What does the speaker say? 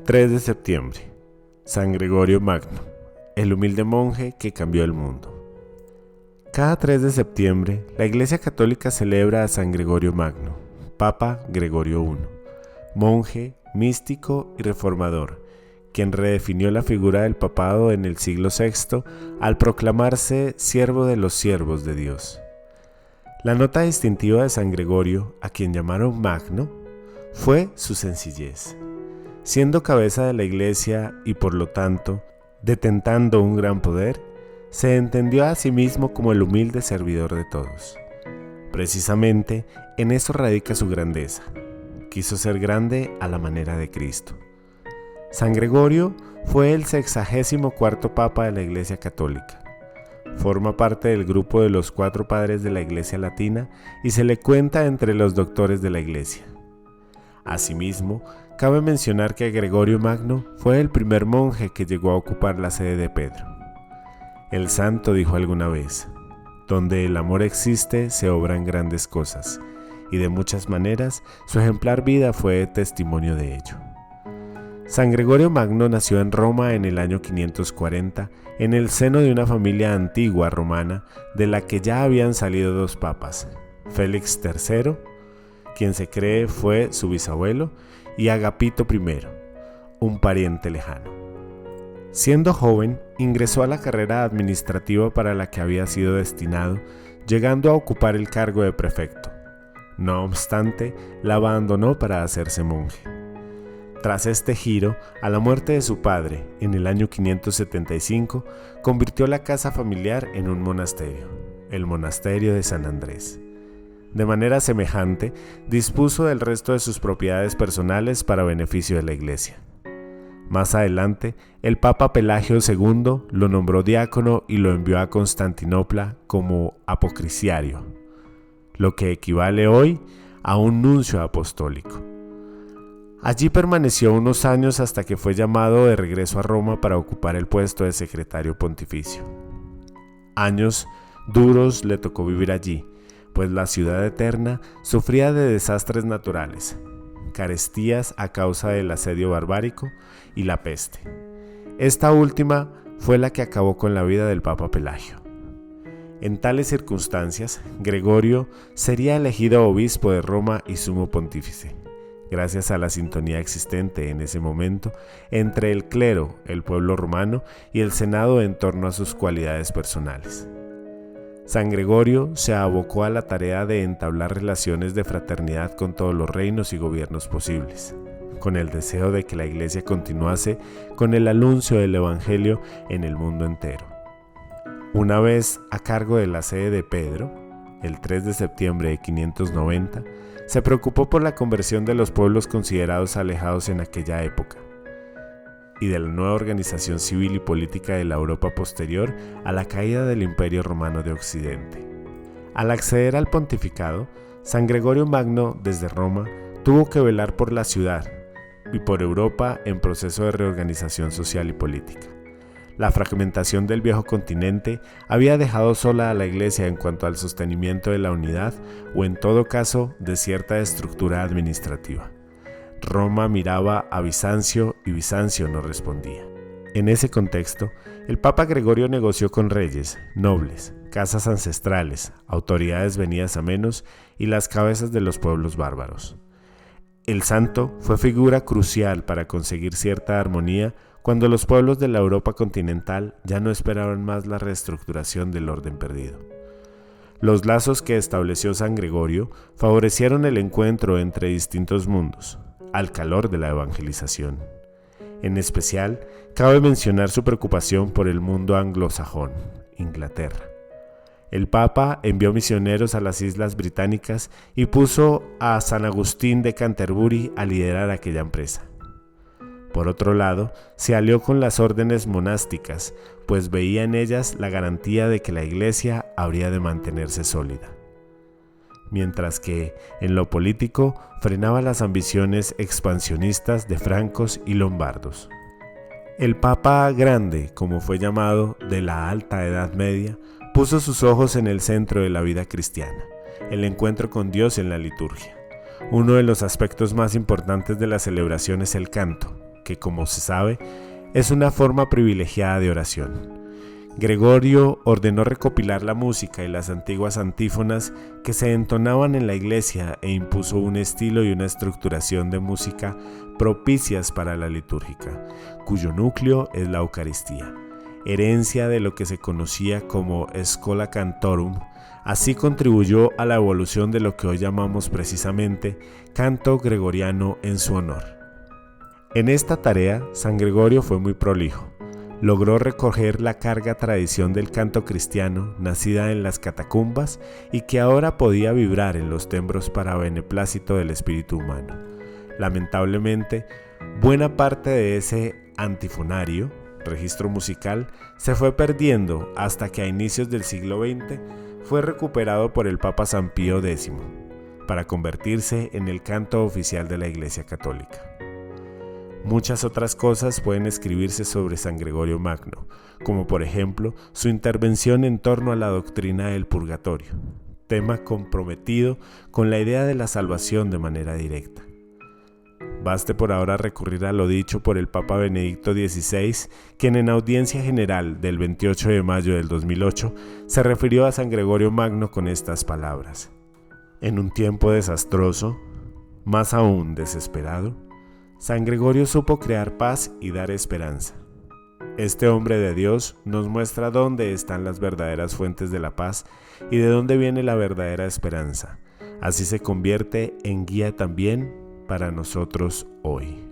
3 de septiembre. San Gregorio Magno, el humilde monje que cambió el mundo. Cada 3 de septiembre, la Iglesia Católica celebra a San Gregorio Magno, Papa Gregorio I, monje, místico y reformador, quien redefinió la figura del papado en el siglo VI al proclamarse siervo de los siervos de Dios. La nota distintiva de San Gregorio, a quien llamaron Magno, fue su sencillez. Siendo cabeza de la Iglesia y por lo tanto detentando un gran poder, se entendió a sí mismo como el humilde servidor de todos. Precisamente en eso radica su grandeza. Quiso ser grande a la manera de Cristo. San Gregorio fue el 64º Papa de la Iglesia Católica. Forma parte del grupo de los 4 padres de la Iglesia Latina y se le cuenta entre los doctores de la Iglesia. Asimismo, cabe mencionar que Gregorio Magno fue el primer monje que llegó a ocupar la sede de Pedro. El santo dijo alguna vez: donde el amor existe se obran grandes cosas, y de muchas maneras su ejemplar vida fue testimonio de ello. San Gregorio Magno nació en Roma en el año 540 en el seno de una familia antigua romana de la que ya habían salido 2 papas, Félix III, quien se cree fue su bisabuelo, y Agapito I, un pariente lejano. Siendo joven, ingresó a la carrera administrativa para la que había sido destinado, llegando a ocupar el cargo de prefecto. No obstante, la abandonó para hacerse monje. Tras este giro, a la muerte de su padre, en el año 575, convirtió la casa familiar en un monasterio, el monasterio de San Andrés. De manera semejante, dispuso del resto de sus propiedades personales para beneficio de la Iglesia. Más adelante, el Papa Pelagio II lo nombró diácono y lo envió a Constantinopla como apocrisiario, lo que equivale hoy a un nuncio apostólico. Allí permaneció unos años hasta que fue llamado de regreso a Roma para ocupar el puesto de secretario pontificio. Años duros le tocó vivir allí, pues la ciudad eterna sufría de desastres naturales, carestías a causa del asedio barbárico y la peste. Esta última fue la que acabó con la vida del Papa Pelagio. En tales circunstancias, Gregorio sería elegido obispo de Roma y sumo pontífice, gracias a la sintonía existente en ese momento entre el clero, el pueblo romano y el senado en torno a sus cualidades personales. San Gregorio se abocó a la tarea de entablar relaciones de fraternidad con todos los reinos y gobiernos posibles, con el deseo de que la Iglesia continuase con el anuncio del Evangelio en el mundo entero. Una vez a cargo de la sede de Pedro, el 3 de septiembre de 590, se preocupó por la conversión de los pueblos considerados alejados en aquella época y de la nueva organización civil y política de la Europa posterior a la caída del Imperio Romano de Occidente. Al acceder al pontificado, San Gregorio Magno, desde Roma, tuvo que velar por la ciudad y por Europa en proceso de reorganización social y política. La fragmentación del viejo continente había dejado sola a la Iglesia en cuanto al sostenimiento de la unidad o, en todo caso, de cierta estructura administrativa. Roma miraba a Bizancio y Bizancio no respondía. En ese contexto, el Papa Gregorio negoció con reyes, nobles, casas ancestrales, autoridades venidas a menos y las cabezas de los pueblos bárbaros. El santo fue figura crucial para conseguir cierta armonía cuando los pueblos de la Europa continental ya no esperaban más la reestructuración del orden perdido. Los lazos que estableció San Gregorio favorecieron el encuentro entre distintos mundos, al calor de la evangelización. En especial, cabe mencionar su preocupación por el mundo anglosajón, Inglaterra. El Papa envió misioneros a las Islas Británicas y puso a San Agustín de Canterbury a liderar aquella empresa. Por otro lado, se alió con las órdenes monásticas, pues veía en ellas la garantía de que la Iglesia habría de mantenerse sólida. Mientras que, en lo político, frenaba las ambiciones expansionistas de francos y lombardos. El Papa Grande, como fue llamado, de la Alta Edad Media, puso sus ojos en el centro de la vida cristiana, el encuentro con Dios en la liturgia. Uno de los aspectos más importantes de la celebración es el canto, que, como se sabe, es una forma privilegiada de oración. Gregorio ordenó recopilar la música y las antiguas antífonas que se entonaban en la iglesia e impuso un estilo y una estructuración de música propicias para la litúrgica, cuyo núcleo es la Eucaristía, herencia de lo que se conocía como Schola Cantorum. Así contribuyó a la evolución de lo que hoy llamamos precisamente canto gregoriano en su honor. En esta tarea, San Gregorio fue muy prolijo. Logró recoger la carga tradición del canto cristiano, nacida en las catacumbas y que ahora podía vibrar en los tembros para beneplácito del espíritu humano. Lamentablemente, buena parte de ese antifonario, registro musical, se fue perdiendo hasta que a inicios del siglo XX fue recuperado por el Papa San Pío X, para convertirse en el canto oficial de la Iglesia Católica. Muchas otras cosas pueden escribirse sobre San Gregorio Magno, como por ejemplo su intervención en torno a la doctrina del purgatorio, tema comprometido con la idea de la salvación de manera directa. Baste por ahora recurrir a lo dicho por el Papa Benedicto XVI, quien en audiencia general del 28 de mayo del 2008 se refirió a San Gregorio Magno con estas palabras: en un tiempo desastroso, más aún desesperado, San Gregorio supo crear paz y dar esperanza. Este hombre de Dios nos muestra dónde están las verdaderas fuentes de la paz y de dónde viene la verdadera esperanza. Así se convierte en guía también para nosotros hoy.